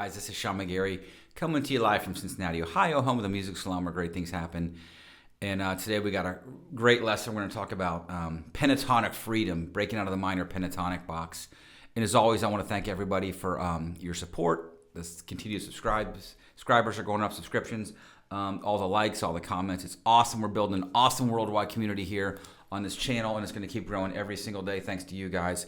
guys, this is Sean McGarry coming to you live from Cincinnati, Ohio, home of the Music Salon where great things happen. And today we got a great lesson. We're going to talk about pentatonic freedom, breaking out of the minor pentatonic box. And as always, I want to thank everybody for your support. This continued subscribers are going up, subscriptions, all the likes, all the comments. It's awesome. We're building an awesome worldwide community here on this channel, and it's going to keep growing every single day thanks to you guys.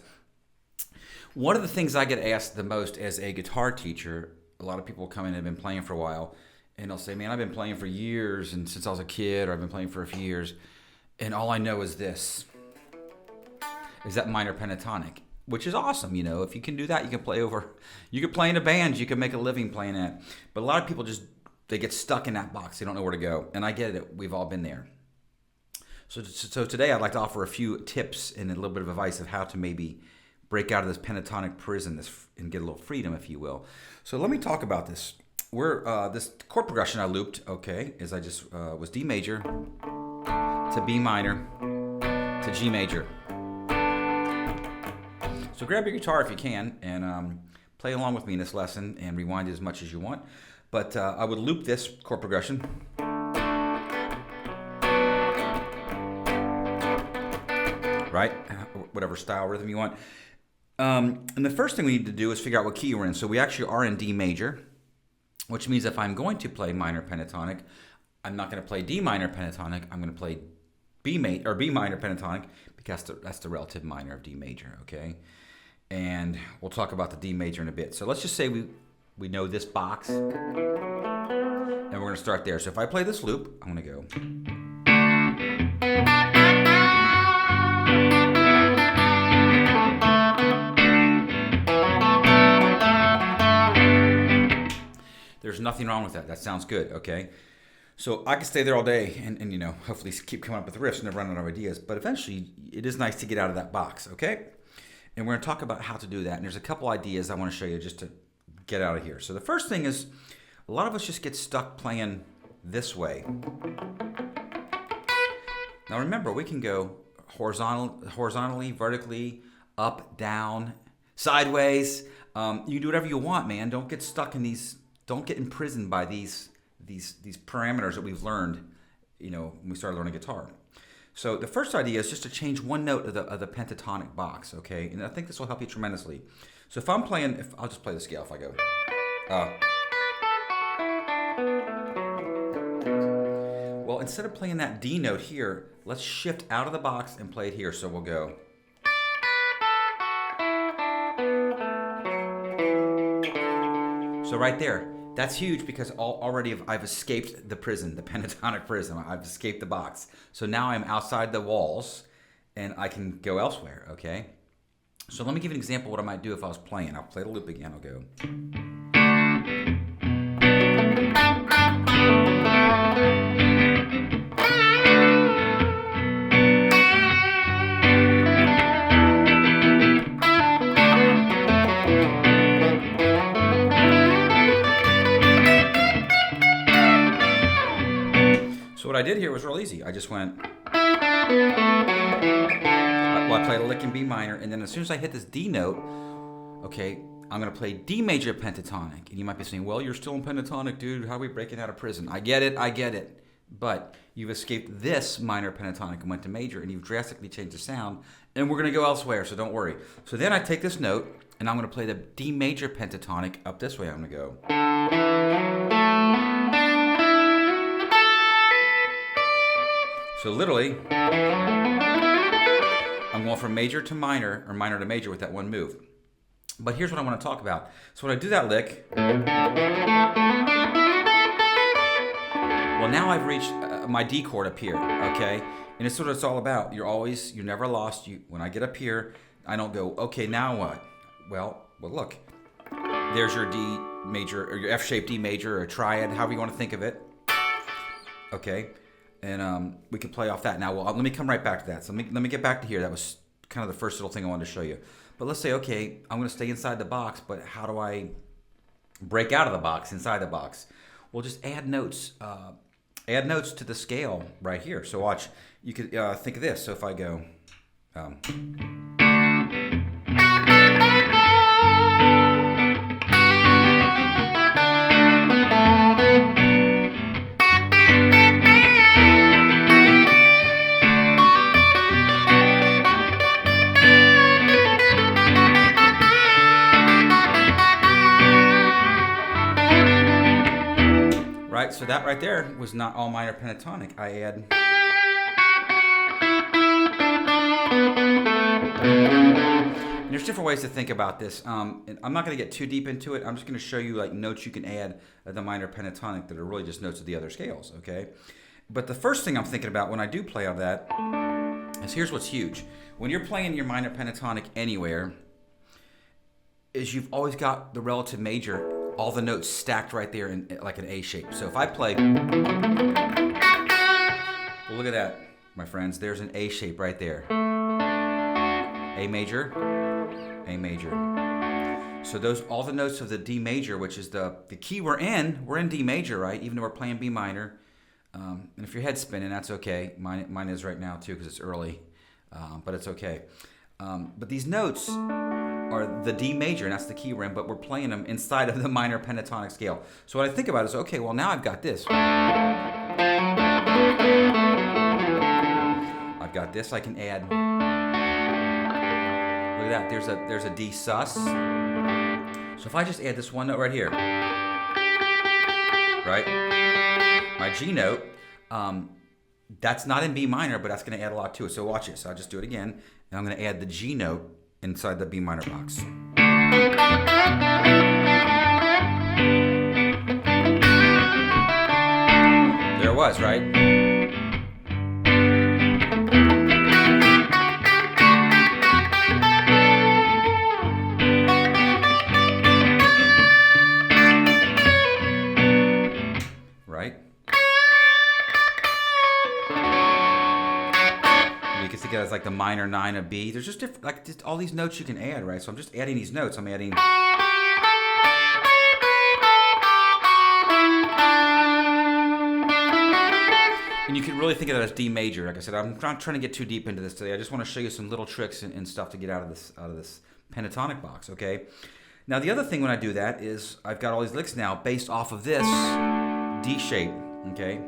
One of the things I get asked the most as a guitar teacher, a lot of people come in and have been playing for a while, and they'll say, man, I've been playing for years, and since I was a kid, or I've been playing for a few years, and all I know is this, is that minor pentatonic, which is awesome. You know, if you can do that, you can play in a band, you can make a living playing that. But a lot of people they get stuck in that box. They don't know where to go, and I get it. We've all been there. So today I'd like to offer a few tips and a little bit of advice of how to maybe break out of this pentatonic prison and get a little freedom, if you will. So let me talk about this. This chord progression I looped, is I just was D major to B minor to G major. So grab your guitar if you can and play along with me in this lesson and rewind it as much as you want. But I would loop this chord progression. Right? Whatever style rhythm you want. And the first thing we need to do is figure out what key we're in. So we actually are in D major, which means if I'm going to play minor pentatonic, I'm not going to play D minor pentatonic. I'm going to play B minor pentatonic because that's the relative minor of D major, okay? And we'll talk about the D major in a bit. So let's just say we know this box, and we're going to start there. So if I play this loop, I'm going to go. There's nothing wrong with that. That sounds good, okay? So I can stay there all day and you know, hopefully keep coming up with riffs and never run out of ideas. But eventually, it is nice to get out of that box, okay? And we're going to talk about how to do that. And there's a couple ideas I want to show you just to get out of here. So the first thing is, a lot of us just get stuck playing this way. Now remember, we can go horizontally, vertically, up, down, sideways. You can do whatever you want, man. Don't get stuck in these. Don't get imprisoned by these parameters that we've learned, you know, when we started learning guitar. So the first idea is just to change one note of the pentatonic box, okay? And I think this will help you tremendously. So if I'm playing, I'll just play the scale if I go. Well, instead of playing that D note here, let's shift out of the box and play it here. So we'll go. So right there. That's huge because already I've escaped the prison, the pentatonic prison. I've escaped the box. So now I'm outside the walls and I can go elsewhere, okay? So let me give you an example of what I might do if I was playing. I'll play the loop again. I'll go. So what I did here was real easy. I just went, I played a lick in B minor, and then as soon as I hit this D note, okay, I'm going to play D major pentatonic. And you might be saying, well, you're still in pentatonic, dude. How are we breaking out of prison? I get it. But you've escaped this minor pentatonic and went to major, and you've drastically changed the sound, and we're going to go elsewhere, so don't worry. So then I take this note, and I'm going to play the D major pentatonic up this way. I'm going to go. So literally, I'm going from major to minor, or minor to major with that one move. But here's what I want to talk about. So when I do that lick, well, now I've reached my D chord up here, okay? And it's what it's all about. You're never lost. When I get up here, I don't go, okay, now what? Well, look. There's your D major, or your F-shaped D major, or a triad, however you want to think of it. Okay? And we can play off that. Now, let me come right back to that. So let me get back to here. That was kind of the first little thing I wanted to show you. But let's say, okay, I'm going to stay inside the box, but how do I break out of the box, inside the box? Well, just add notes. Add notes to the scale right here. So watch. You could think of this. So if I go... right, so that right there was not all minor pentatonic. I add. And there's different ways to think about this. And I'm not going to get too deep into it. I'm just going to show you like notes you can add at the minor pentatonic that are really just notes of the other scales, okay? But the first thing I'm thinking about when I do play on that is here's what's huge. When you're playing your minor pentatonic anywhere, is you've always got the relative major, all the notes stacked right there in like an A shape. So if I play, well, look at that, my friends. There's an A shape right there. A major, A major. So those, all the notes of the D major, which is the key we're in D major, right? Even though we're playing B minor. And if your head's spinning, that's okay. Mine is right now too because it's early, but it's okay. But these notes are the D major, and that's the key we're in, but we're playing them inside of the minor pentatonic scale. So what I think about is, okay, well now I've got this. I've got this, I can add. Look at that, there's a D sus. So if I just add this one note right here, right? My G note, that's not in B minor, but that's gonna add a lot to it. So watch it, so I'll just do it again, and I'm gonna add the G note inside the B minor box. There it was, right? Right? You can think of it as like the minor 9 of B. There's just different, like just all these notes you can add, right? So I'm just adding these notes. I'm adding. And you can really think of that as D major. Like I said, I'm not trying to get too deep into this today. I just want to show you some little tricks and stuff to get out of this pentatonic box, okay? Now the other thing when I do that is I've got all these licks now based off of this D shape, okay?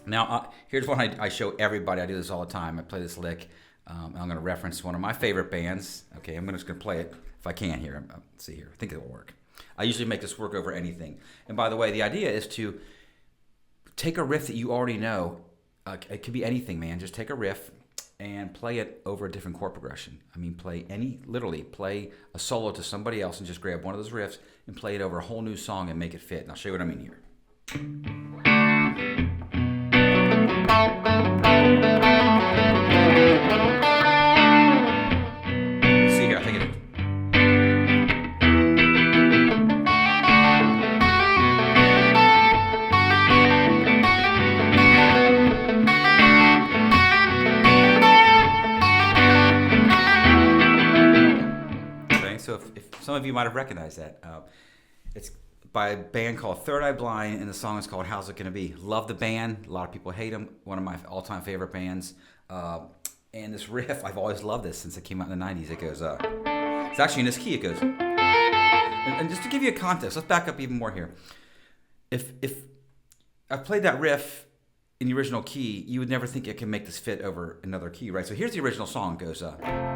Now, here's what I show everybody. I do this all the time. I play this lick. I'm going to reference one of my favorite bands. Okay, I'm just going to play it if I can here. Let's see here. I think it will work. I usually make this work over anything. And by the way, the idea is to take a riff that you already know. It could be anything, man. Just take a riff and play it over a different chord progression. I mean, literally play a solo to somebody else and just grab one of those riffs and play it over a whole new song and make it fit. And I'll show you what I mean here. Let's see here, I think it is. Okay, so if some of you might have recognized that. It's by a band called Third Eye Blind, and the song is called How's It Gonna Be? Love the band. A lot of people hate them. One of my all-time favorite bands. And this riff, I've always loved this since it came out in the 90s. It goes, it's actually in this key, it goes. And just to give you a context, let's back up even more here. If I played that riff in the original key, you would never think it can make this fit over another key, right? So here's the original song, it goes, right?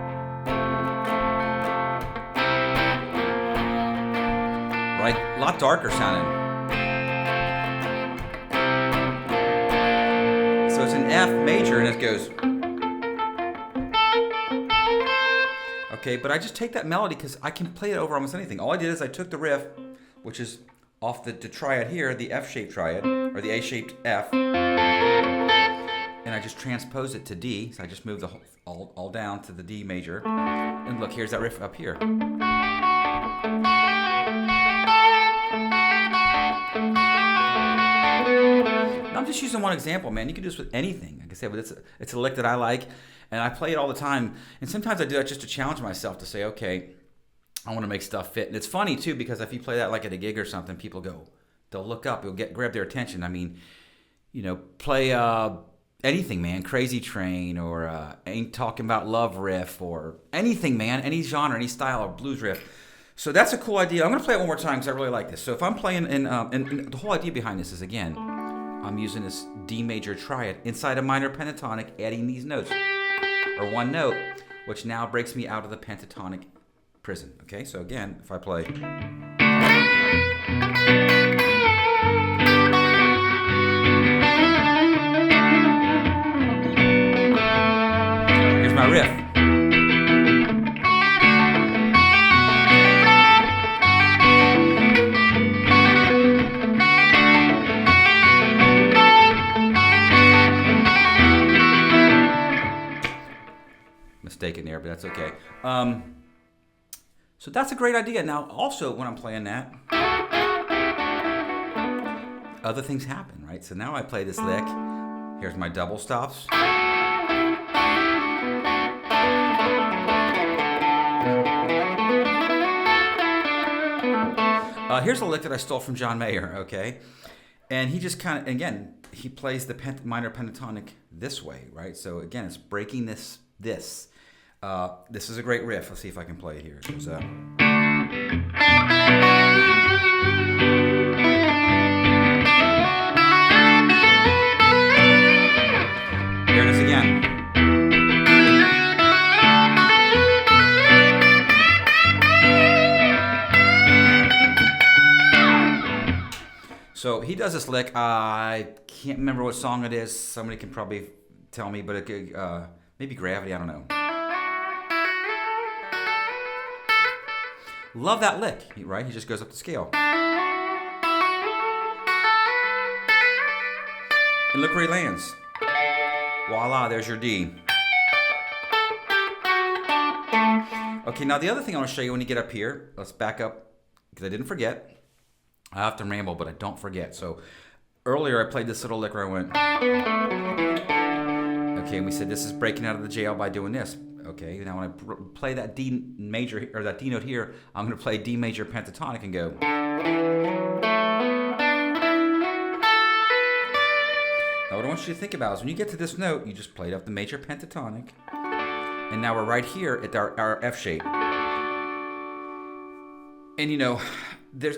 A lot darker sounding. So it's an F major and it goes. Okay, but I just take that melody because I can play it over almost anything. All I did is I took the riff, which is off the triad here, the F-shaped triad, or the A-shaped F, and I just transposed it to D. So I just moved the whole, all down to the D major. And look, here's that riff up here. I'm just using one example, man. You can do this with anything. Like I said, but it's a lick that I like, and I play it all the time. And sometimes I do that just to challenge myself to say, okay, I want to make stuff fit. And it's funny too because if you play that like at a gig or something, people they'll look up, it'll grab their attention. I mean, you know, play anything, man. Crazy Train or Ain't Talking About Love riff or anything, man. Any genre, any style or blues riff. So that's a cool idea. I'm going to play it one more time because I really like this. So if I'm playing and the whole idea behind this is, again, I'm using this D major triad inside a minor pentatonic, adding these notes, or one note, which now breaks me out of the pentatonic prison. Okay, so again, if I play, riff. Mistaken there, but that's okay. So that's a great idea. Now, also, when I'm playing that, other things happen, right? So now I play this lick. Here's my double stops. Here's a lick that I stole from John Mayer, okay? And he just kind of, again, he plays the minor pentatonic this way, right? So again, it's breaking this. This is a great riff. Let's see if I can play it here. It goes, here it is again. So he does this lick. I can't remember what song it is. Somebody can probably tell me, but it maybe Gravity, I don't know. Love that lick, right? He just goes up the scale. And look where he lands. Voila, there's your D. Okay, now the other thing I want to show you when you get up here, let's back up, because I didn't forget. I often ramble, but I don't forget. So earlier I played this little lick where I went. Okay, and we said this is breaking out of the jail by doing this. Okay, now when I play that D major, or that D note here, I'm going to play D major pentatonic and go. Now what I want you to think about is when you get to this note, you just played up the major pentatonic, and now we're right here at our F shape. And you know,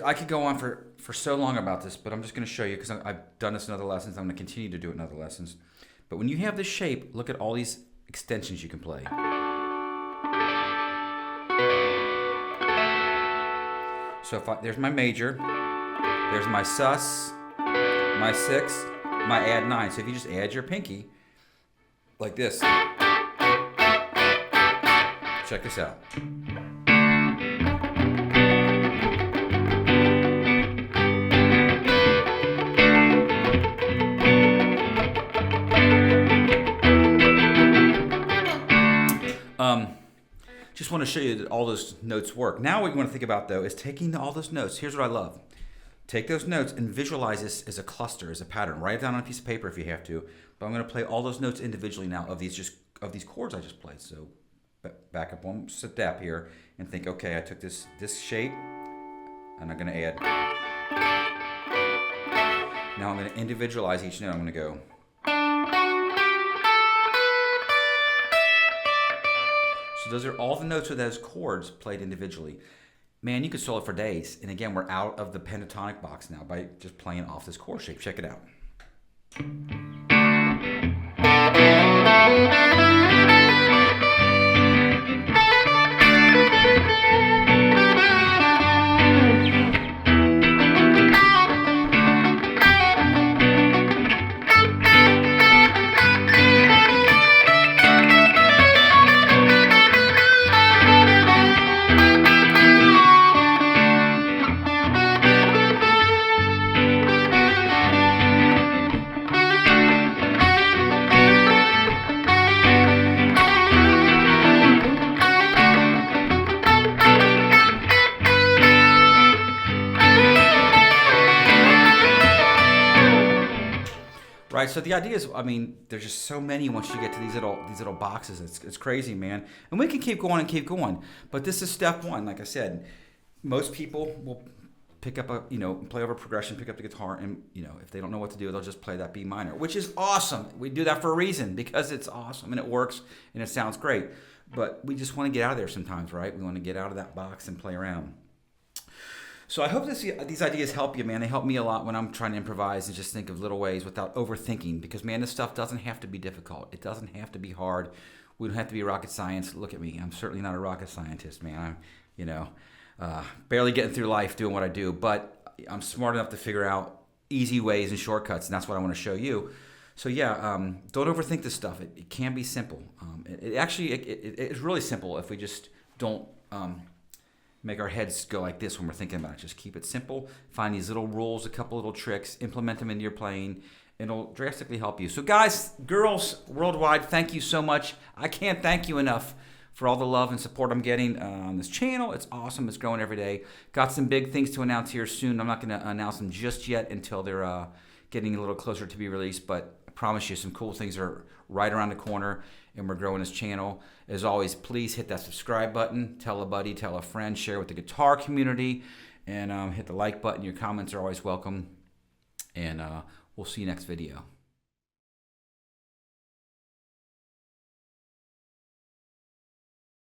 I could go on for so long about this, but I'm just going to show you because I've done this in other lessons. I'm going to continue to do it in other lessons. But when you have this shape, look at all these extensions you can play. So there's my major, there's my sus, my sixth, my add 9. So if you just add your pinky, like this, check this out. Just want to show you that all those notes work. Now what you want to think about, though, is taking all those notes. Here's what I love. Take those notes and visualize this as a cluster, as a pattern. Write it down on a piece of paper if you have to. But I'm going to play all those notes individually now of these chords I just played. So back up one step here and think, okay, I took this shape, and I'm going to add. Now I'm going to individualize each note. I'm going to go. So those are all the notes of those chords played individually. Man, you could solo for days. And again, we're out of the pentatonic box now by just playing off this chord shape. Check it out. Right, so the idea is, I mean, there's just so many once you get to these little boxes. It's crazy, man. And we can keep going and keep going. But this is step one. Like I said, most people will pick up play over progression, pick up the guitar, and if they don't know what to do, they'll just play that B minor, which is awesome. We do that for a reason, because it's awesome and it works and it sounds great. But we just want to get out of there sometimes, right? We want to get out of that box and play around. So I hope these ideas help you, man. They help me a lot when I'm trying to improvise and just think of little ways without overthinking. Because, man, this stuff doesn't have to be difficult. It doesn't have to be hard. We don't have to be rocket science. Look at me. I'm certainly not a rocket scientist, man. I'm, barely getting through life doing what I do. But I'm smart enough to figure out easy ways and shortcuts, and that's what I want to show you. So yeah, don't overthink this stuff. It can be simple. It's really simple if we just don't make our heads go like this when we're thinking about it. Just keep it simple. Find these little rules, a couple little tricks, implement them into your playing, and it'll drastically help you. So guys, girls worldwide, thank you so much. I can't thank you enough for all the love and support I'm getting on this channel. It's awesome. It's growing every day. Got some big things to announce here soon. I'm not going to announce them just yet until they're getting a little closer to be released, but I promise you some cool things are right around the corner, and we're growing this channel. As always, please hit that subscribe button, tell a buddy, tell a friend, share with the guitar community, and hit the like button. Your comments are always welcome, and we'll see you next video.